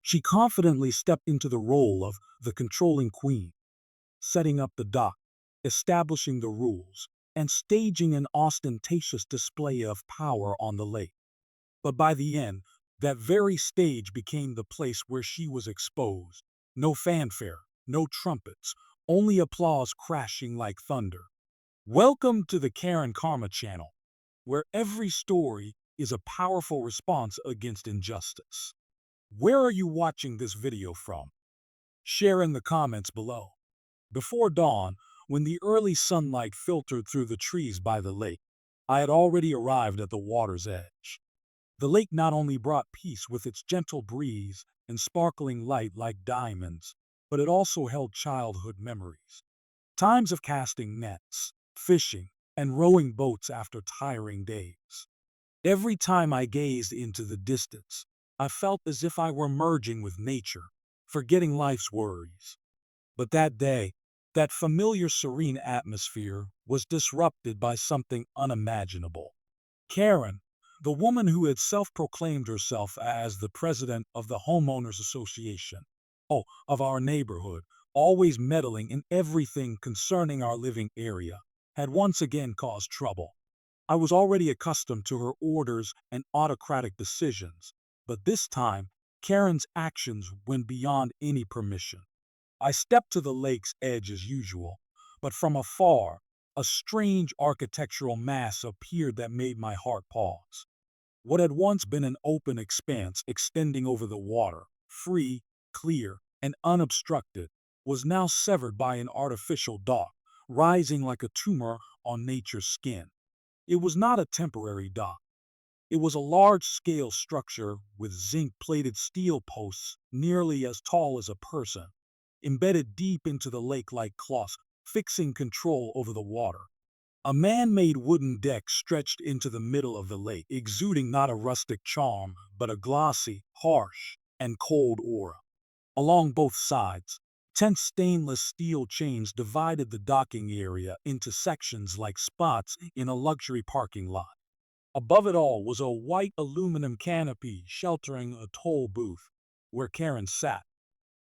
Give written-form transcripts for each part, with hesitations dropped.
She confidently stepped into the role of the controlling queen, setting up the dock, establishing the rules, and staging an ostentatious display of power on the lake. But by the end, that very stage became the place where she was exposed. No fanfare, no trumpets, only applause crashing like thunder. Welcome to the Karen Karma channel, where every story is a powerful response against injustice. Where are you watching this video from? Share in the comments below. Before dawn, when the early sunlight filtered through the trees by the lake, I had already arrived at the water's edge. The lake not only brought peace with its gentle breeze and sparkling light like diamonds, but it also held childhood memories. Times of casting nets, fishing, and rowing boats after tiring days. Every time I gazed into the distance, I felt as if I were merging with nature, forgetting life's worries. But that day, that familiar serene atmosphere was disrupted by something unimaginable. Karen, the woman who had self-proclaimed herself as the president of the Homeowners Association, of our neighborhood, always meddling in everything concerning our living area, had once again caused trouble. I was already accustomed to her orders and autocratic decisions, but this time, Karen's actions went beyond any permission. I stepped to the lake's edge as usual, but from afar, a strange architectural mass appeared that made my heart pause. What had once been an open expanse extending over the water, free, clear, and unobstructed, was now severed by an artificial dock, rising like a tumor on nature's skin. It was not a temporary dock. It was a large-scale structure with zinc-plated steel posts nearly as tall as a person, embedded deep into the lake like claws, fixing control over the water. A man-made wooden deck stretched into the middle of the lake, exuding not a rustic charm, but a glossy, harsh, and cold aura. Along both sides, tense stainless steel chains divided the docking area into sections like spots in a luxury parking lot. Above it all was a white aluminum canopy sheltering a toll booth, where Karen sat.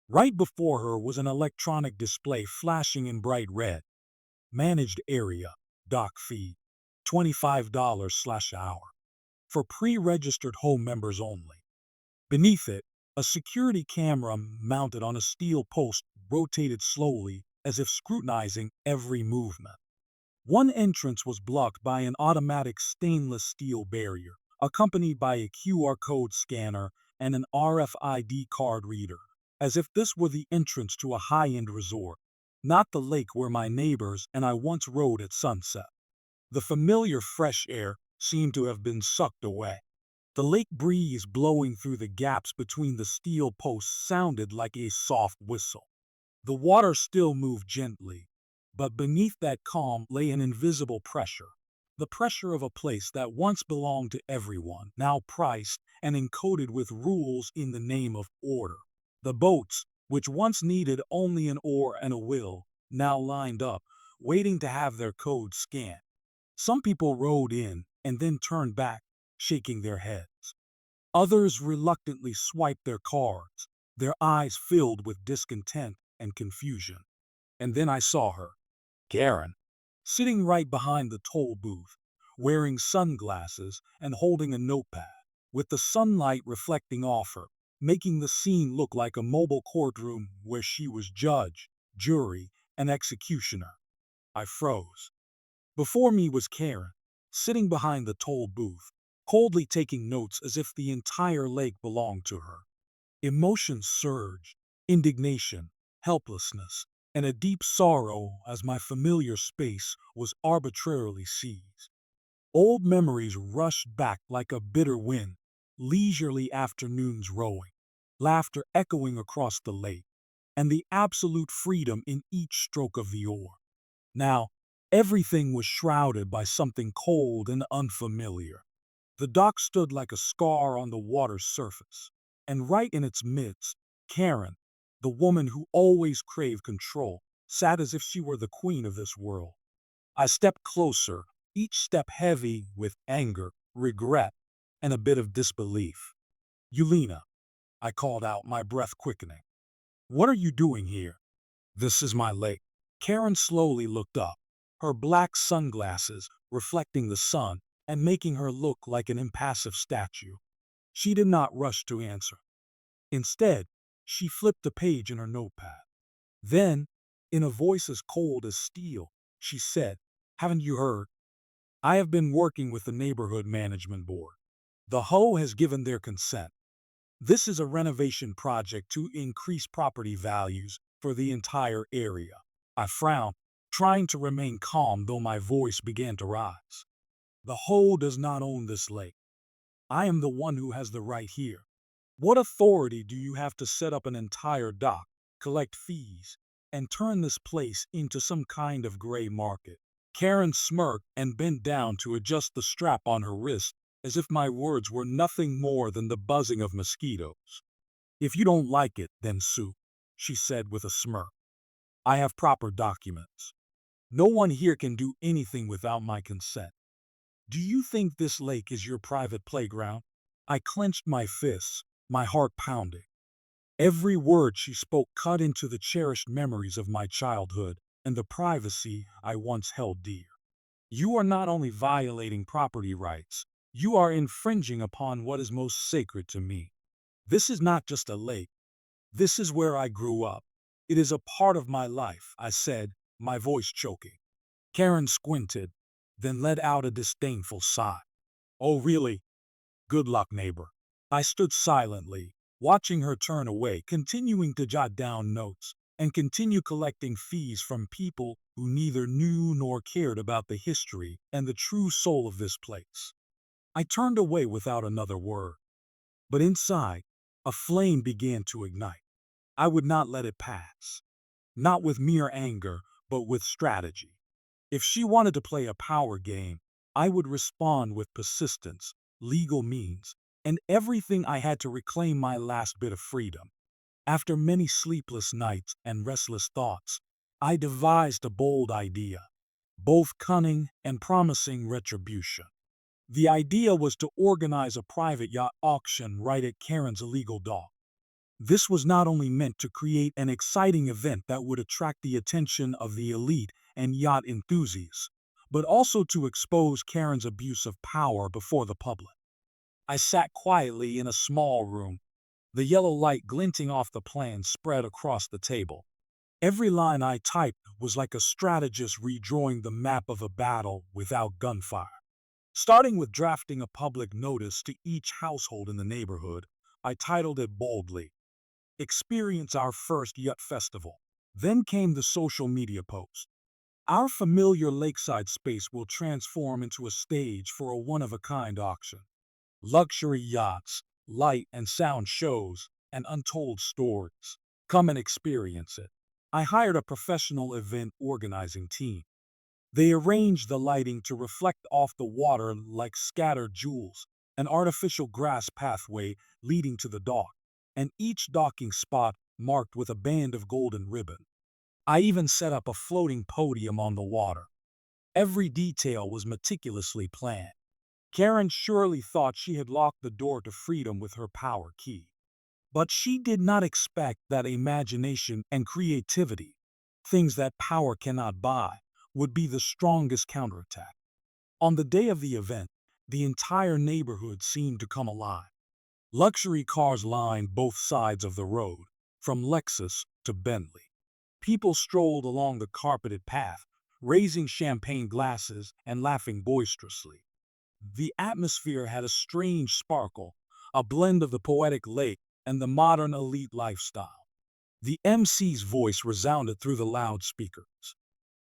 Right before her was an electronic display flashing in bright red. Managed area, dock fee, $25/hour. For pre-registered home members only. Beneath it, a security camera mounted on a steel post rotated slowly as if scrutinizing every movement. One entrance was blocked by an automatic stainless steel barrier, accompanied by a QR code scanner and an RFID card reader, as if this were the entrance to a high-end resort, not the lake where my neighbors and I once rode at sunset. The familiar fresh air seemed to have been sucked away. The lake breeze blowing through the gaps between the steel posts sounded like a soft whistle. The water still moved gently, but beneath that calm lay an invisible pressure. The pressure of a place that once belonged to everyone, now priced and encoded with rules in the name of order. The boats, which once needed only an oar and a wheel, now lined up, waiting to have their codes scanned. Some people rowed in and then turned back, shaking their heads. Others reluctantly swiped their cards, their eyes filled with discontent and confusion. And then I saw her, Karen, sitting right behind the toll booth, wearing sunglasses and holding a notepad, with the sunlight reflecting off her, making the scene look like a mobile courtroom where she was judge, jury, and executioner. I froze. Before me was Karen, sitting behind the toll booth, coldly taking notes as if the entire lake belonged to her. Emotions surged, indignation, helplessness, and a deep sorrow as my familiar space was arbitrarily seized. Old memories rushed back like a bitter wind, leisurely afternoons rowing, laughter echoing across the lake, and the absolute freedom in each stroke of the oar. Now, everything was shrouded by something cold and unfamiliar. The dock stood like a scar on the water's surface, and right in its midst, Karen, the woman who always craved control, sat as if she were the queen of this world. I stepped closer, each step heavy with anger, regret, and a bit of disbelief. Yulina, I called out, my breath quickening. What are you doing here? This is my lake. Karen slowly looked up, her black sunglasses reflecting the sun and making her look like an impassive statue. She did not rush to answer. Instead, she flipped a page in her notepad. Then, in a voice as cold as steel, she said, Haven't you heard? I have been working with the neighborhood management board. The Ho has given their consent. This is a renovation project to increase property values for the entire area. I frowned, trying to remain calm though my voice began to rise. The Ho does not own this lake. I am the one who has the right here. What authority do you have to set up an entire dock, collect fees, and turn this place into some kind of gray market? Karen smirked and bent down to adjust the strap on her wrist, as if my words were nothing more than the buzzing of mosquitoes. If you don't like it, then sue, she said with a smirk. I have proper documents. No one here can do anything without my consent. Do you think this lake is your private playground? I clenched my fists, my heart pounding. Every word she spoke cut into the cherished memories of my childhood and the privacy I once held dear. You are not only violating property rights, you are infringing upon what is most sacred to me. This is not just a lake. This is where I grew up. It is a part of my life, I said, my voice choking. Karen squinted, then let out a disdainful sigh. Oh, really? Good luck, neighbor. I stood silently, watching her turn away, continuing to jot down notes and continue collecting fees from people who neither knew nor cared about the history and the true soul of this place. I turned away without another word, but inside, a flame began to ignite. I would not let it pass, not with mere anger, but with strategy. If she wanted to play a power game, I would respond with persistence, legal means, and everything I had to reclaim my last bit of freedom. After many sleepless nights and restless thoughts, I devised a bold idea, both cunning and promising retribution. The idea was to organize a private yacht auction right at Karen's illegal dock. This was not only meant to create an exciting event that would attract the attention of the elite and yacht enthusiasts, but also to expose Karen's abuse of power before the public. I sat quietly in a small room, the yellow light glinting off the plans spread across the table. Every line I typed was like a strategist redrawing the map of a battle without gunfire. Starting with drafting a public notice to each household in the neighborhood, I titled it boldly, Experience Our First Yacht Festival. Then came the social media post. Our familiar lakeside space will transform into a stage for a one-of-a-kind auction. Luxury yachts, light and sound shows, and untold stories. Come and experience it. I hired a professional event organizing team. They arranged the lighting to reflect off the water like scattered jewels, an artificial grass pathway leading to the dock, and each docking spot marked with a band of golden ribbon. I even set up a floating podium on the water. Every detail was meticulously planned. Karen surely thought she had locked the door to freedom with her power key. But she did not expect that imagination and creativity, things that power cannot buy, would be the strongest counterattack. On the day of the event, the entire neighborhood seemed to come alive. Luxury cars lined both sides of the road, from Lexus to Bentley. People strolled along the carpeted path, raising champagne glasses and laughing boisterously. The atmosphere had a strange sparkle, a blend of the poetic lake and the modern elite lifestyle. The MC's voice resounded through the loudspeakers.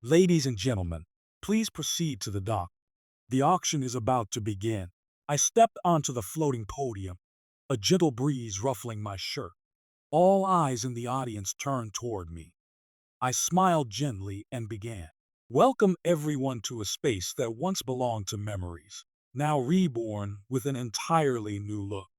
Ladies and gentlemen, please proceed to the dock. The auction is about to begin. I stepped onto the floating podium, a gentle breeze ruffling my shirt. All eyes in the audience turned toward me. I smiled gently and began. Welcome everyone to a space that once belonged to memories, now reborn with an entirely new look.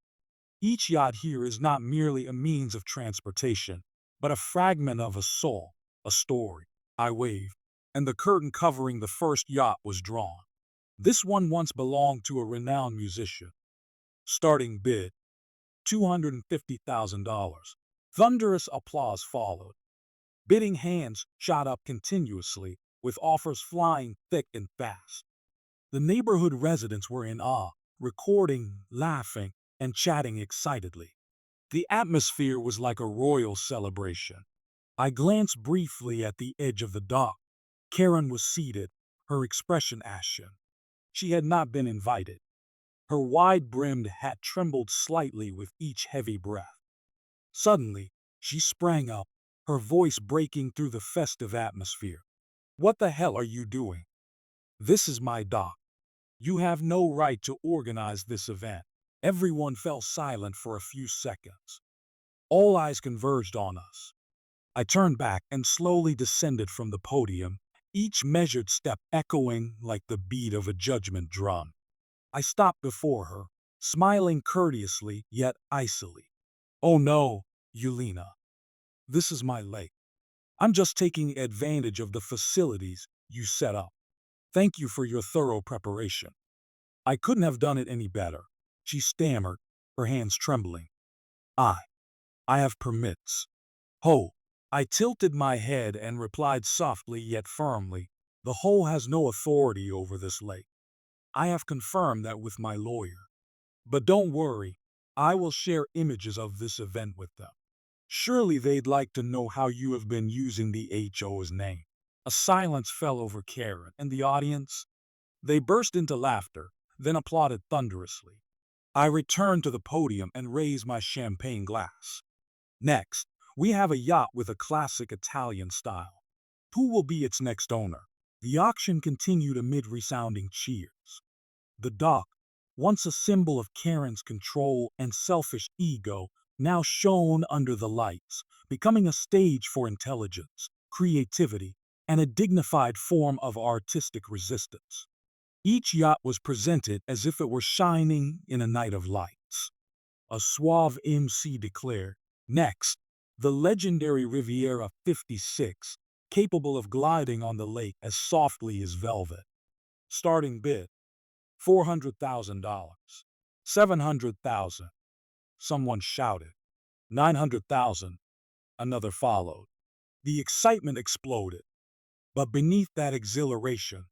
Each yacht here is not merely a means of transportation, but a fragment of a soul, a story. I waved, and the curtain covering the first yacht was drawn. This one once belonged to a renowned musician. Starting bid, $250,000. Thunderous applause followed. Bidding hands shot up continuously, with offers flying thick and fast. The neighborhood residents were in awe, recording, laughing, and chatting excitedly. The atmosphere was like a royal celebration. I glanced briefly at the edge of the dock. Karen was seated, her expression ashen. She had not been invited. Her wide-brimmed hat trembled slightly with each heavy breath. Suddenly, she sprang up, her voice breaking through the festive atmosphere. "What the hell are you doing? This is my dock. You have no right to organize this event." Everyone fell silent for a few seconds. All eyes converged on us. I turned back and slowly descended from the podium, each measured step echoing like the beat of a judgment drum. I stopped before her, smiling courteously yet icily. "Oh no, Yelena. This is my lake. I'm just taking advantage of the facilities you set up. Thank you for your thorough preparation." "I couldn't have done it any better," she stammered, her hands trembling. I have permits." "Ho!" I tilted my head and replied softly yet firmly, "The Ho has no authority over this lake. I have confirmed that with my lawyer. But don't worry, I will share images of this event with them. Surely they'd like to know how you have been using the HO's name." A silence fell over Karen and the audience. They burst into laughter, then applauded thunderously. I returned to the podium and raised my champagne glass. "Next, we have a yacht with a classic Italian style. Who will be its next owner?" The auction continued amid resounding cheers. The dock, once a symbol of Karen's control and selfish ego, now shone under the lights, becoming a stage for intelligence, creativity, and a dignified form of artistic resistance. Each yacht was presented as if it were shining in a night of lights. A suave MC declared, "Next, the legendary Riviera 56, capable of gliding on the lake as softly as velvet. Starting bid, $400,000. $700,000. Someone shouted. $900,000. Another followed. The excitement exploded. But beneath that exhilaration,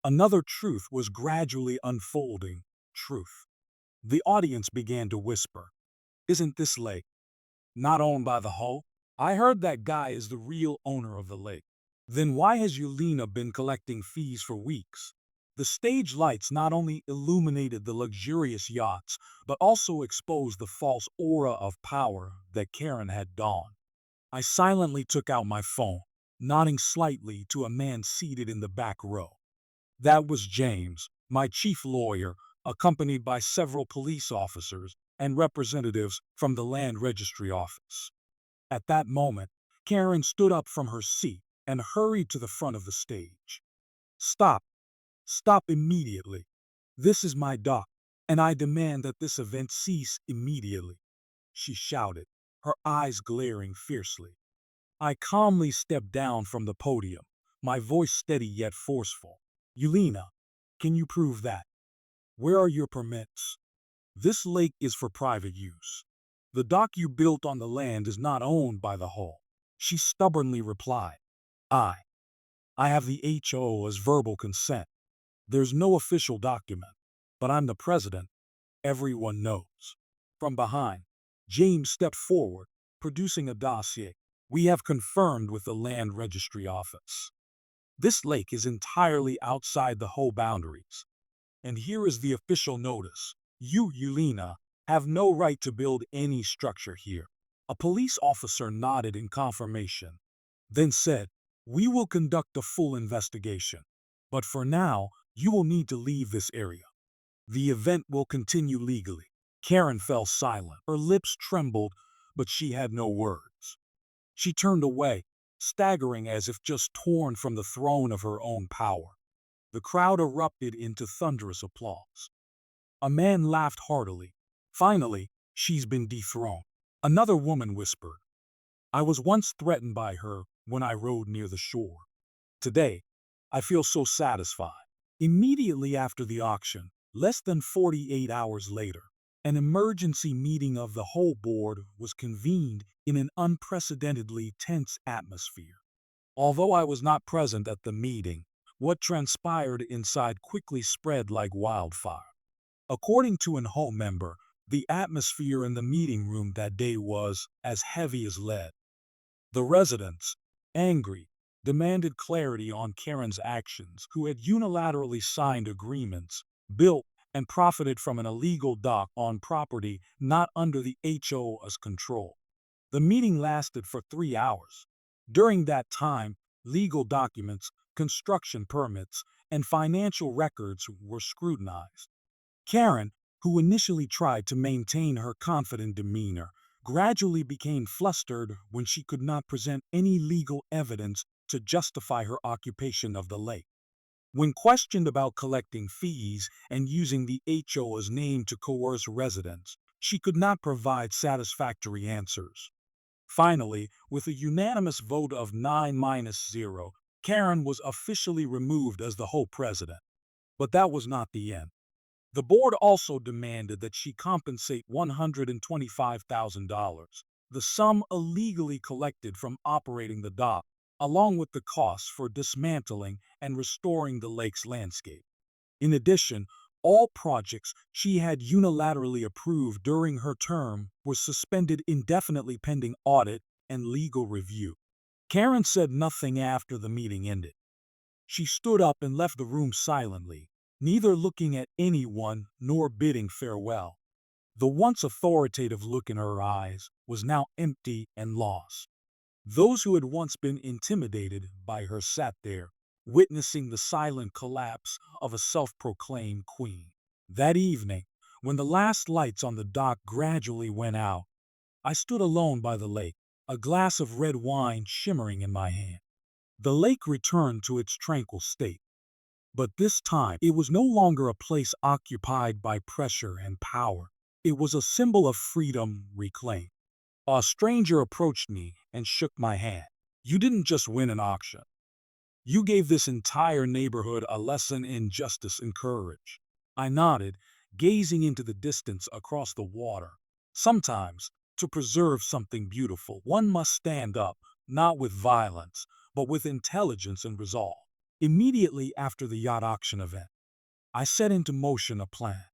another truth was gradually unfolding. Truth. The audience began to whisper, "Isn't this lake not owned by the Ho? I heard that guy is the real owner of the lake. Then why has Yelena been collecting fees for weeks?" The stage lights not only illuminated the luxurious yachts, but also exposed the false aura of power that Karen had donned. I silently took out my phone, nodding slightly to a man seated in the back row. That was James, my chief lawyer, accompanied by several police officers and representatives from the Land Registry Office. At that moment, Karen stood up from her seat and hurried to the front of the stage. "Stop! Stop immediately! This is my dock, and I demand that this event cease immediately," she shouted, her eyes glaring fiercely. I calmly stepped down from the podium, my voice steady yet forceful. "Yelena, can you prove that? Where are your permits? This lake is for private use. The dock you built on the land is not owned by the Ho." She stubbornly replied, I have the HO as verbal consent. There's no official document, but I'm the president. Everyone knows." From behind, James stepped forward, producing a dossier. "We have confirmed with the Land Registry Office. This lake is entirely outside the Ho boundaries. And here is the official notice. You, Yelena, have no right to build any structure here." A police officer nodded in confirmation, then said, "We will conduct a full investigation. But for now, you will need to leave this area. The event will continue legally." Karen fell silent. Her lips trembled, but she had no words. She turned away, staggering as if just torn from the throne of her own power. The crowd erupted into thunderous applause. A man laughed heartily. "Finally, she's been dethroned." Another woman whispered, "I was once threatened by her when I rode near the shore. Today, I feel so satisfied." Immediately after the auction, less than 48 hours later, An emergency meeting of the whole board was convened in an unprecedentedly tense atmosphere. Although I was not present at the meeting, what transpired inside quickly spread like wildfire. According to an home member, the atmosphere in the meeting room that day was as heavy as lead. The residents, angry, demanded clarity on Karen's actions, who had unilaterally signed agreements, built, and profited from an illegal dock on property not under the HOA's control. The meeting lasted for 3 hours. During that time, legal documents, construction permits, and financial records were scrutinized. Karen, who initially tried to maintain her confident demeanor, gradually became flustered when she could not present any legal evidence to justify her occupation of the lake. When questioned about collecting fees and using the HOA's name to coerce residents, she could not provide satisfactory answers. Finally, with a unanimous vote of 9-0, Karen was officially removed as the whole president. But that was not the end. The board also demanded that she compensate $125,000, the sum illegally collected from operating the dock, along with the costs for dismantling and restoring the lake's landscape. In addition, all projects she had unilaterally approved during her term were suspended indefinitely pending audit and legal review. Karen said nothing after the meeting ended. She stood up and left the room silently, neither looking at anyone nor bidding farewell. The once authoritative look in her eyes was now empty and lost. Those who had once been intimidated by her sat there, witnessing the silent collapse of a self-proclaimed queen. That evening, when the last lights on the dock gradually went out, I stood alone by the lake, a glass of red wine shimmering in my hand. The lake returned to its tranquil state. But this time, it was no longer a place occupied by pressure and power. It was a symbol of freedom reclaimed. A stranger approached me and shook my hand. "You didn't just win an auction. You gave this entire neighborhood a lesson in justice and courage." I nodded, gazing into the distance across the water. Sometimes, to preserve something beautiful, one must stand up, not with violence, but with intelligence and resolve. Immediately after the yacht auction event, I set into motion a plan.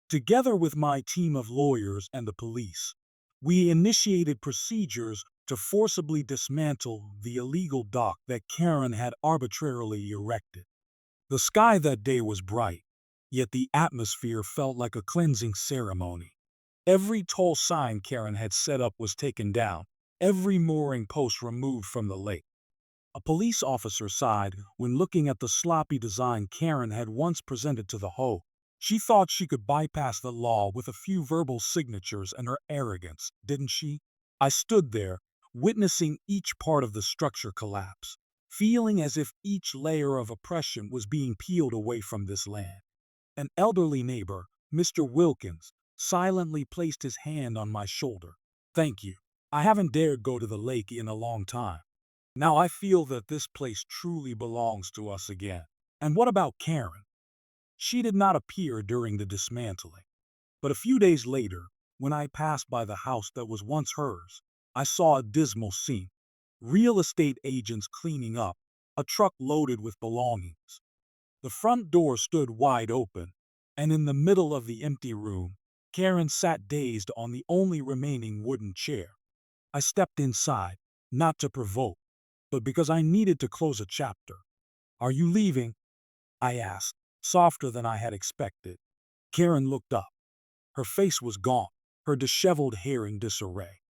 Together with my team of lawyers and the police, we initiated procedures to forcibly dismantle the illegal dock that Karen had arbitrarily erected. The sky that day was bright, yet the atmosphere felt like a cleansing ceremony. Every tall sign Karen had set up was taken down, every mooring post removed from the lake. A police officer sighed when looking at the sloppy design Karen had once presented to the Ho. She thought she could bypass the law with a few verbal signatures and her arrogance, didn't she? I stood there, witnessing each part of the structure collapse, feeling as if each layer of oppression was being peeled away from this land. An elderly neighbor, Mr. Wilkins, silently placed his hand on my shoulder. "Thank you. I haven't dared go to the lake in a long time. Now I feel that this place truly belongs to us again." And what about Karen? She did not appear during the dismantling. But a few days later, when I passed by the house that was once hers, I saw a dismal scene. Real estate agents cleaning up, a truck loaded with belongings. The front door stood wide open, and in the middle of the empty room, Karen sat dazed on the only remaining wooden chair. I stepped inside, not to provoke, but because I needed to close a chapter. "Are you leaving?" I asked, softer than I had expected. Karen looked up. Her face was gaunt, her disheveled hair in disarray.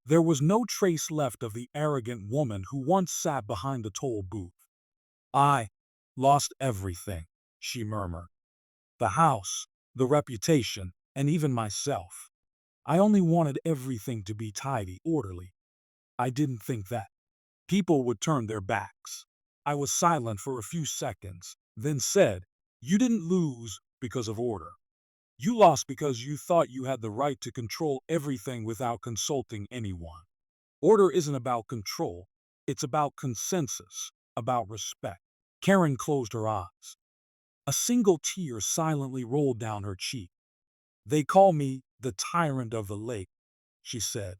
There was no trace left of the arrogant woman who once sat behind the toll booth. "I lost everything," she murmured. "The house, the reputation, and even myself. I only wanted everything to be tidy, orderly. I didn't think that people would turn their backs." I was silent for a few seconds, then said, "You didn't lose because of order. You lost because you thought you had the right to control everything without consulting anyone. Order isn't about control, it's about consensus, about respect." Karen closed her eyes. A single tear silently rolled down her cheek. They call me the tyrant of the lake, she said.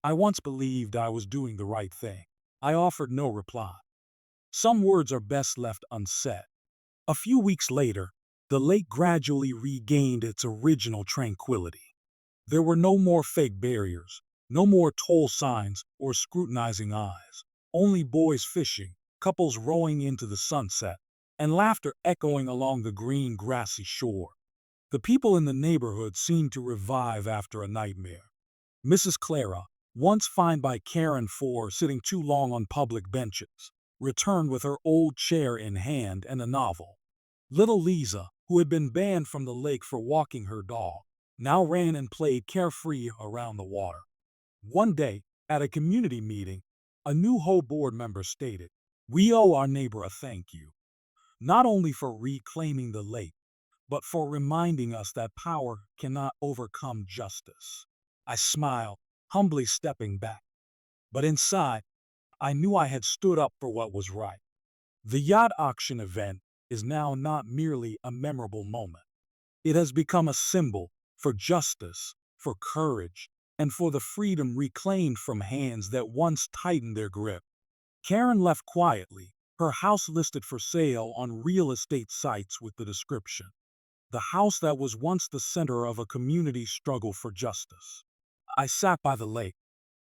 I once believed I was doing the right thing. I offered no reply. Some words are best left unsaid. A few weeks later, the lake gradually regained its original tranquility. There were no more fake barriers, no more toll signs or scrutinizing eyes, only boys fishing, couples rowing into the sunset, and laughter echoing along the green, grassy shore. The people in the neighborhood seemed to revive after a nightmare. Mrs. Clara, once fined by Karen for sitting too long on public benches, returned with her old chair in hand and a novel. Little Lisa, who had been banned from the lake for walking her dog, now ran and played carefree around the water. One day, at a community meeting, a new Ho board member stated, "We owe our neighbor a thank you, not only for reclaiming the lake, but for reminding us that power cannot overcome justice." I smiled, humbly stepping back. But inside, I knew I had stood up for what was right. The yacht auction event is now not merely a memorable moment. It has become a symbol for justice, for courage, and for the freedom reclaimed from hands that once tightened their grip. Karen left quietly, her house listed for sale on real estate sites with the description, "The house that was once the center of a community struggle for justice." I sat by the lake,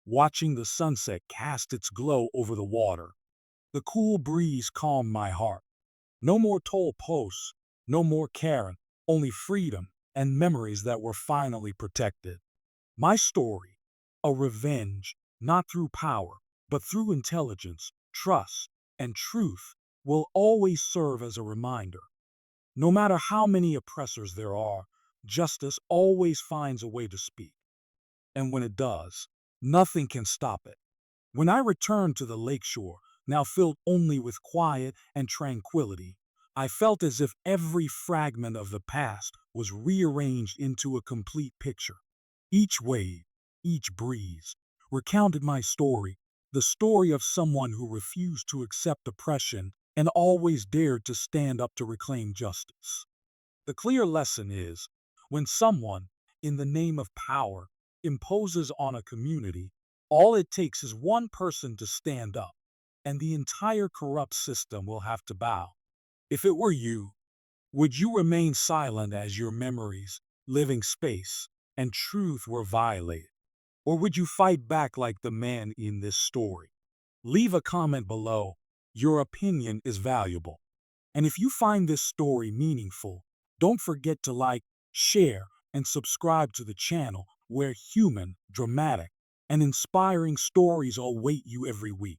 watching the sunset cast its glow over the water. The cool breeze calmed my heart. No more toll posts, no more Karen, only freedom and memories that were finally protected. My story, a revenge, not through power, but through intelligence, trust, and truth, will always serve as a reminder. No matter how many oppressors there are, justice always finds a way to speak. And when it does, nothing can stop it. When I returned to the lakeshore, now filled only with quiet and tranquility, I felt as if every fragment of the past was rearranged into a complete picture. Each wave, each breeze, recounted my story, the story of someone who refused to accept oppression and always dared to stand up to reclaim justice. The clear lesson is, when someone, in the name of power, imposes on a community, all it takes is one person to stand up, and the entire corrupt system will have to bow. If it were you, would you remain silent as your memories, living space, and truth were violated? Or would you fight back like the man in this story? Leave a comment below. Your opinion is valuable. And if you find this story meaningful, don't forget to like, share, and subscribe to the channel where human, dramatic, and inspiring stories await you every week.